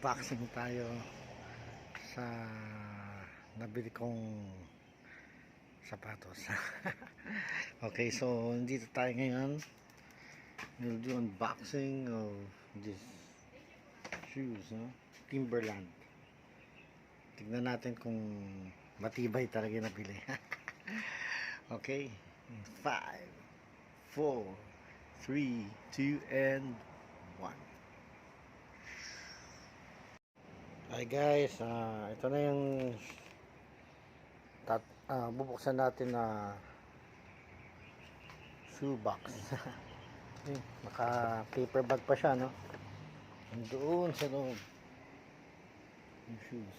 Mag-unboxing tayo sa nabili kong sapatos. Okay, so dito tayo ngayon. We'll do unboxing of this shoes, no? Timberland. Tignan natin kung matibay talaga yung nabili. Okay, 5, 4, 3, 2, and 1. Hi guys, ito na yung bubuksan natin na shoe box. Naka paper bag pa siya, no? Doon sa loob yung shoes,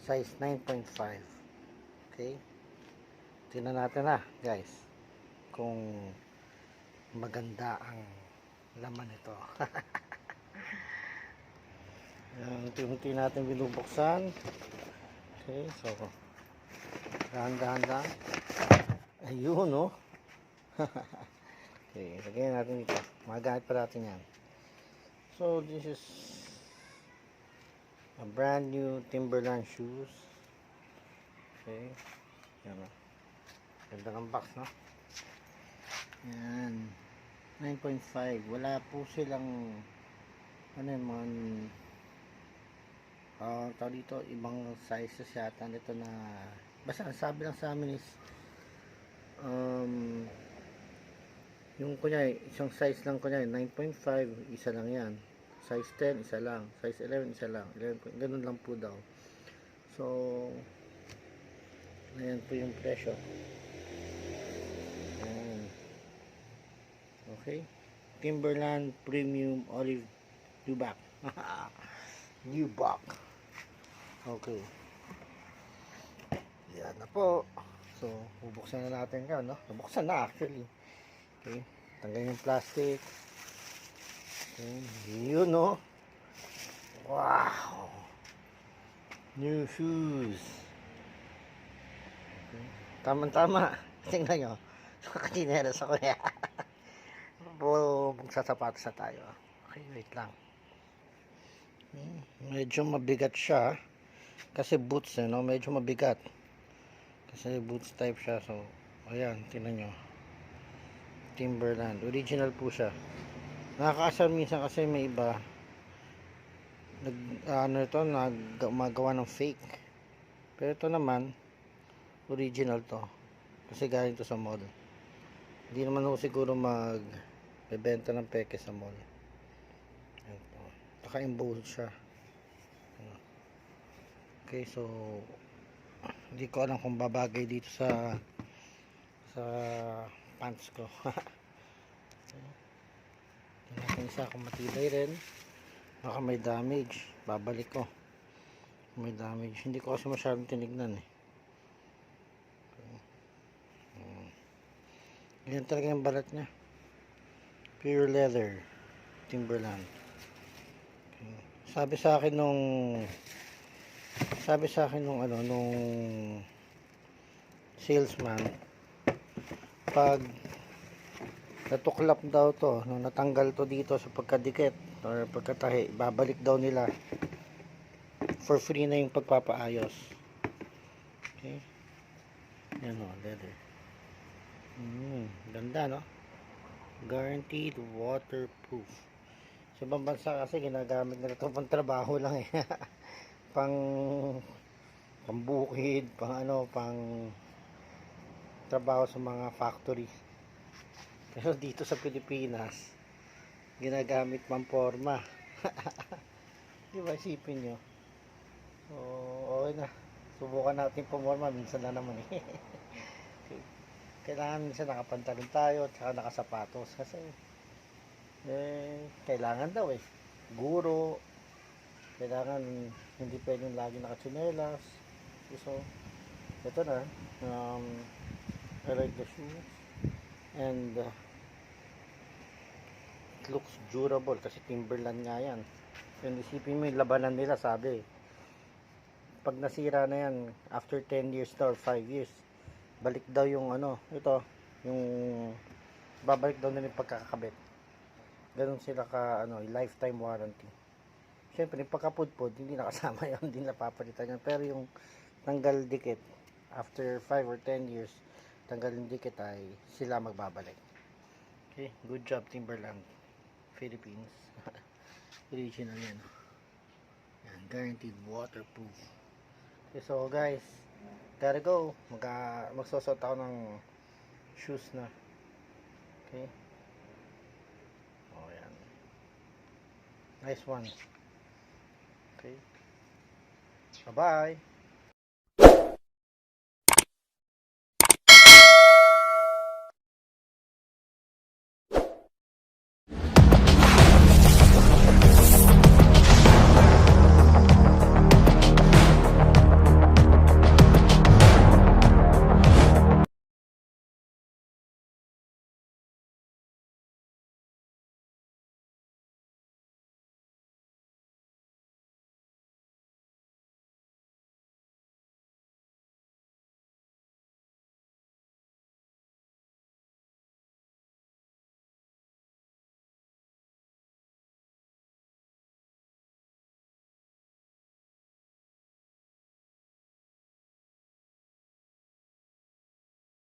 size 9.5. Okay, tingnan natin na guys kung maganda ang laman nito. Unti-unti natin binubuksan. Okay, so dahan-dahan lang. Ayun, no? Okay, lagyan natin dito. Magagamit pa natin yan. So this is a brand new Timberland shoes. Okay, yan, no? Ganda ng box, no? Yan, 9.5. Wala po silang ano yung mga tawag dito, ibang sizes yata nito, na basta ang sabi lang sa amin is yung kunyari isang size lang, kunyari 9.5, isa lang yan. Size 10, isa lang. Size 11, isa lang. 11, ganun lang po daw. So ayan po yung presyo. Ayan. Okay, Timberland Premium Olive Nubuck. Nubuck. Okay, yan na po. So bubuksan na natin yan, no? Nabuksan na actually. Okay, tanggalin yung plastic. Okay, yun, no? Wow, new shoes. Okay, tama-tama. Tingnan nyo, nakatinelas ako yan. Magsasapatos na tayo. Okay, wait lang. Medyo mabigat siya kasi boots, no? Medyo mabigat kasi boots type siya. So ayan, tingnan nyo, Timberland original po siya. Nakakaasar minsan kasi may iba magawa ng fake, pero ito naman original to kasi galing to sa mall. Hindi naman ako siguro bebenta ng peke sa mall. Naka-embossed siya. Okay, so hindi ko alam kung babagay dito sa pants ko. Natin isa kung matibay rin. Baka may damage, babalik ko. May damage, hindi ko kasi masyadong tinignan eh. Ganyan talaga yung balat nya. Pure leather, Timberland. Okay. Sabi sa akin nung salesman, pag natuklap daw to, nung natanggal to dito sa pagkadikit or pagkatahi, babalik daw nila for free na yung pagpapaayos. Okay, yan, o, leather. Ganda, no? Guaranteed waterproof. Sa ibang bansa kasi ginagamit nila ito pang trabaho lang eh. Pambukid, pang trabaho sa mga factory. Pero dito sa Pilipinas ginagamit pang forma. Di ba, isipin nyo? So okay na, subukan natin pumorma minsan na naman eh. Kailangan minsan nakapantalon tayo at saka nakasapatos kasi kailangan daw eh, guro, kailangan hindi pwedeng lagi nakatsinelas. So ito na, I like the shoes and it looks durable kasi Timberland nga yan. And isipin mo yung labanan nila, sabi pag nasira na yan after 10 years or 5 years, balik daw yung yung babalik daw nila yung pagkakabit. Ganun sila lifetime warranty. Siyempre, yung pagkapudpud, hindi nakasama yun, hindi napapalitan yun. Pero yung tanggal dikit, after 5 or 10 years, tanggal yung dikit ay sila magbabalik. Okay, good job Timberland, Philippines. Original yan. Yan, guaranteed waterproof. Okay, so guys, gotta go. Magsusot ako ng shoes na. Okay. Oh, yan. Nice one. Okay. Bye-bye.